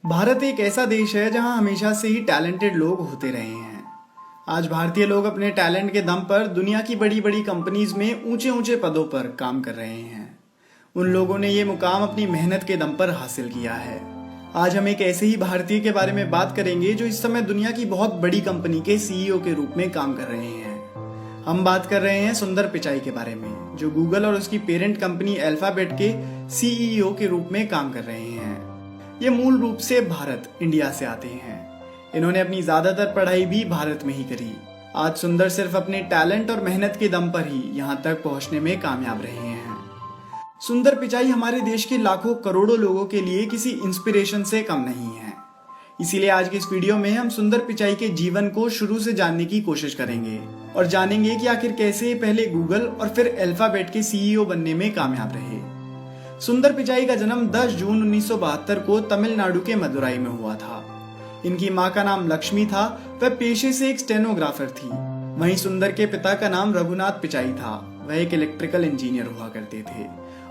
भारत एक ऐसा देश है जहां हमेशा से ही टैलेंटेड लोग होते रहे हैं। आज भारतीय लोग अपने टैलेंट के दम पर दुनिया की बड़ी बड़ी कंपनीज में ऊंचे ऊंचे पदों पर काम कर रहे हैं। उन लोगों ने ये मुकाम अपनी मेहनत के दम पर हासिल किया है। आज हम एक ऐसे ही भारतीय के बारे में बात करेंगे जो इस समय दुनिया की बहुत बड़ी कंपनी के सीईओ के रूप में काम कर रहे हैं। हम बात कर रहे हैं सुंदर पिचाई के बारे में, जो गूगल और उसकी पेरेंट कंपनी अल्फाबेट के सीईओ के रूप में काम कर रहे हैं। ये मूल रूप से भारत इंडिया से आते हैं। इन्होंने अपनी ज्यादातर पढ़ाई भी भारत में ही करी। आज सुंदर सिर्फ अपने टैलेंट और मेहनत के दम पर ही यहाँ तक पहुँचने में कामयाब रहे हैं। सुंदर पिचाई हमारे देश के लाखों करोड़ों लोगों के लिए किसी इंस्पिरेशन से कम नहीं है। इसीलिए आज की इस वीडियो में हम सुंदर पिचाई के जीवन को शुरू से जानने की कोशिश करेंगे और जानेंगे कि आखिर कैसे पहले गूगल और फिर अल्फाबेट के सीईओ बनने में कामयाब रहे। सुंदर पिचाई का जन्म 10 जून 1972 को तमिलनाडु के मदुराई में हुआ था। इनकी मां का नाम लक्ष्मी था। वह पेशे से एक स्टेनोग्राफर थी। वहीं सुंदर के पिता का नाम रघुनाथ पिचाई था। वह एक इलेक्ट्रिकल इंजीनियर हुआ करते थे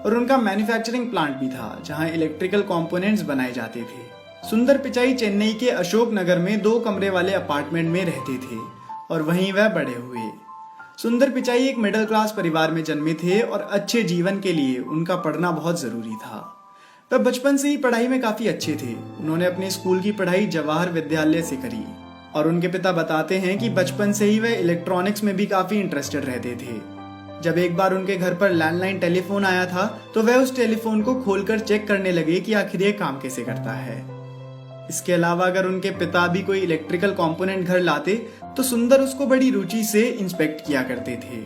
और उनका मैन्युफैक्चरिंग प्लांट भी था जहां इलेक्ट्रिकल कंपोनेंट्स बनाए जाते थे। सुंदर पिचाई चेन्नई के अशोक नगर में 2 कमरे वाले अपार्टमेंट में रहते थे और वहीं वह बड़े हुए। सुंदर पिचाई एक मिडिल क्लास परिवार में जन्मे थे और अच्छे जीवन के लिए उनका पढ़ना बहुत जरूरी था। वह बचपन से ही पढ़ाई में काफी अच्छे थे। उन्होंने अपने स्कूल की पढ़ाई जवाहर विद्यालय से करी और उनके पिता बताते हैं कि बचपन से ही वह इलेक्ट्रॉनिक्स में भी काफी इंटरेस्टेड रहते थे। जब एक बार उनके घर पर लैंडलाइन टेलीफोन आया था तो वह उस टेलीफोन को खोलकर चेक करने लगे कि आखिर ये काम कैसे करता है। इसके अलावा अगर उनके पिता भी कोई इलेक्ट्रिकल कंपोनेंट घर लाते तो सुंदर उसको बड़ी रुचि से इंस्पेक्ट किया करते थे।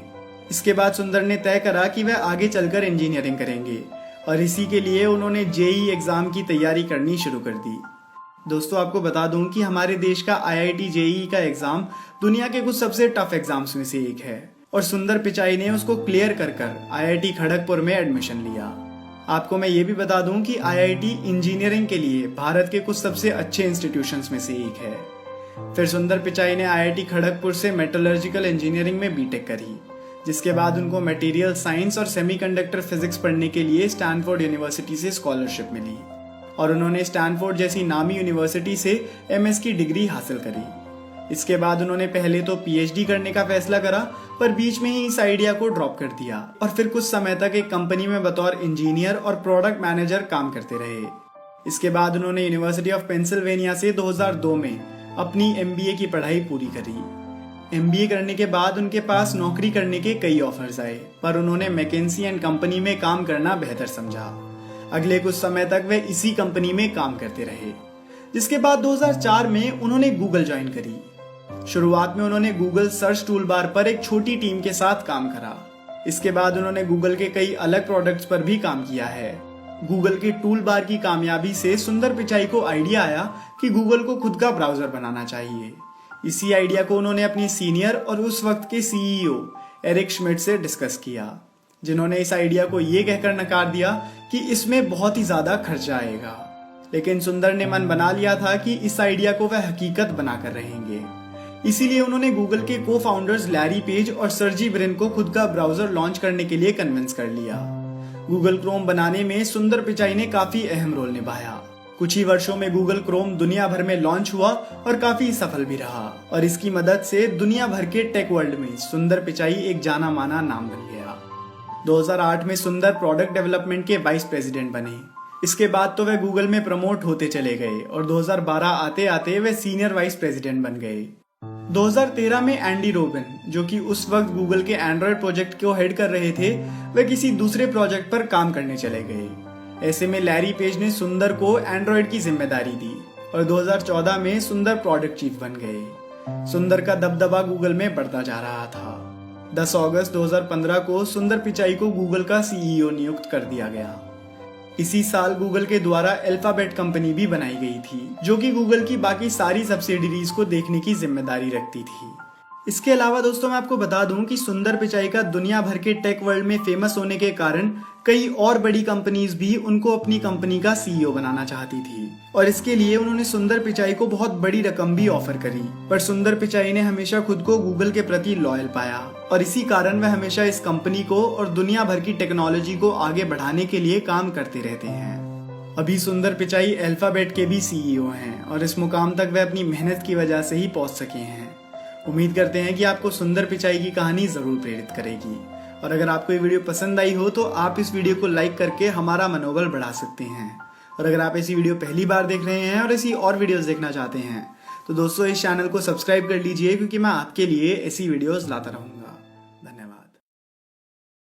इसके बाद सुंदर ने तय करा कि वह आगे चलकर इंजीनियरिंग करेंगे और इसी के लिए उन्होंने जेईई एग्जाम की तैयारी करनी शुरू कर दी। दोस्तों, आपको बता दूं कि हमारे देश का आईआईटी जेईई का एग्जाम दुनिया के कुछ सबसे टफ एग्जाम्स में से एक है और सुंदर पिचाई ने उसको क्लियर कर आईआईटी खड़गपुर में एडमिशन लिया। आपको मैं ये भी बता दूं कि आईआईटी इंजीनियरिंग के लिए भारत के कुछ सबसे अच्छे इंस्टीट्यूशंस में से एक है। फिर सुंदर पिचाई ने आईआईटी खड़गपुर से मेटलर्जिकल इंजीनियरिंग में बीटेक करी, जिसके बाद उनको मटेरियल साइंस और सेमीकंडक्टर फिजिक्स पढ़ने के लिए स्टैनफोर्ड यूनिवर्सिटी से स्कॉलरशिप मिली और उन्होंने स्टैनफोर्ड जैसी नामी यूनिवर्सिटी से एमएस की डिग्री हासिल करी। इसके बाद उन्होंने पहले तो पीएचडी करने का फैसला करा, पर बीच में ही इस आइडिया को ड्रॉप कर दिया और फिर कुछ समय तक एक कंपनी में बतौर इंजीनियर और प्रोडक्ट मैनेजर काम करते रहे। इसके बाद उन्होंने यूनिवर्सिटी ऑफ पेंसिल्वेनिया से 2002 में अपनी एमबीए की पढ़ाई पूरी करी। एमबीए करने के बाद उनके पास नौकरी करने के कई ऑफर्स आए, पर उन्होंने मैकेंसी एंड कंपनी में काम करना बेहतर समझा। अगले कुछ समय तक वे इसी कंपनी में काम करते रहे, जिसके बाद 2004 में उन्होंने गूगल ज्वाइन करी। शुरुआत में उन्होंने गूगल सर्च टूल बार पर एक छोटी टीम के साथ काम करा। इसके बाद उन्होंने गूगल के कई अलग प्रोडक्ट्स पर भी काम किया है। गूगल के टूल बार की कामयाबी से सुंदर पिचाई को आइडिया आया कि गूगल को खुद का ब्राउजर बनाना चाहिए। इसी आइडिया को उन्होंने अपने सीनियर और उस वक्त के सीईओ एरिक श्मिड से डिस्कस किया, जिन्होंने इस आइडिया को ये कहकर नकार दिया कि इसमें बहुत ही ज्यादा खर्चा आएगा। लेकिन सुंदर ने मन बना लिया था कि इस आइडिया को वह हकीकत बनाकर रहेंगे। इसीलिए उन्होंने गूगल के को फाउंडर्स लैरी पेज और सर्जी ब्रिन को खुद का ब्राउजर लॉन्च करने के लिए कन्विंस कर लिया। गूगल क्रोम बनाने में सुंदर पिचाई ने काफी अहम रोल निभाया। कुछ ही वर्षों में गूगल क्रोम दुनिया भर में लॉन्च हुआ और काफी सफल भी रहा और इसकी मदद से दुनिया भर के टेक वर्ल्ड में सुंदर पिचाई एक जाना माना नाम बन गया। 2008 में सुंदर प्रोडक्ट डेवलपमेंट के वाइस प्रेसिडेंट बने। इसके बाद तो वे गूगल में प्रमोट होते चले गए और 2012 आते आते वे सीनियर वाइस प्रेसिडेंट बन गए। 2013 में एंडी रोबिन, जो कि उस वक्त गूगल के एंड्रॉयड प्रोजेक्ट को हेड कर रहे थे, वे किसी दूसरे प्रोजेक्ट पर काम करने चले गए। ऐसे में लैरी पेज ने सुंदर को एंड्रॉयड की जिम्मेदारी दी और 2014 में सुंदर प्रोडक्ट चीफ बन गए। सुंदर का दबदबा गूगल में बढ़ता जा रहा था। 10 अगस्त 2015 को सुंदर पिचाई को गूगल का सीईओ नियुक्त कर दिया गया। इसी साल गूगल के द्वारा अल्फाबेट कंपनी भी बनाई गई थी, जो कि गूगल की बाकी सारी सब्सिडीज को देखने की जिम्मेदारी रखती थी। इसके अलावा दोस्तों, मैं आपको बता दूं कि सुंदर पिचाई का दुनिया भर के टेक वर्ल्ड में फेमस होने के कारण कई और बड़ी कंपनीज भी उनको अपनी कंपनी का सीईओ बनाना चाहती थी और इसके लिए उन्होंने सुंदर पिचाई को बहुत बड़ी रकम भी ऑफर करी। पर सुंदर पिचाई ने हमेशा खुद को गूगल के प्रति लॉयल पाया और इसी कारण वह हमेशा इस कंपनी को और दुनिया भर की टेक्नोलॉजी को आगे बढ़ाने के लिए काम करते रहते हैं। अभी सुंदर पिचाई अल्फाबेट के भी सीईओ हैं और इस मुकाम तक वे अपनी मेहनत की वजह से ही पहुंच सके हैं। उम्मीद करते हैं कि आपको सुंदर पिचाई की कहानी जरूर प्रेरित करेगी। और अगर आपको ये वीडियो पसंद आई हो तो आप इस वीडियो को लाइक करके हमारा मनोबल बढ़ा सकते हैं। और अगर आप ऐसी वीडियो पहली बार देख रहे हैं और ऐसी और वीडियोस देखना चाहते हैं तो दोस्तों इस चैनल को सब्सक्राइब कर लीजिए, क्योंकि मैं आपके लिए ऐसी वीडियोस लाता रहूँगा।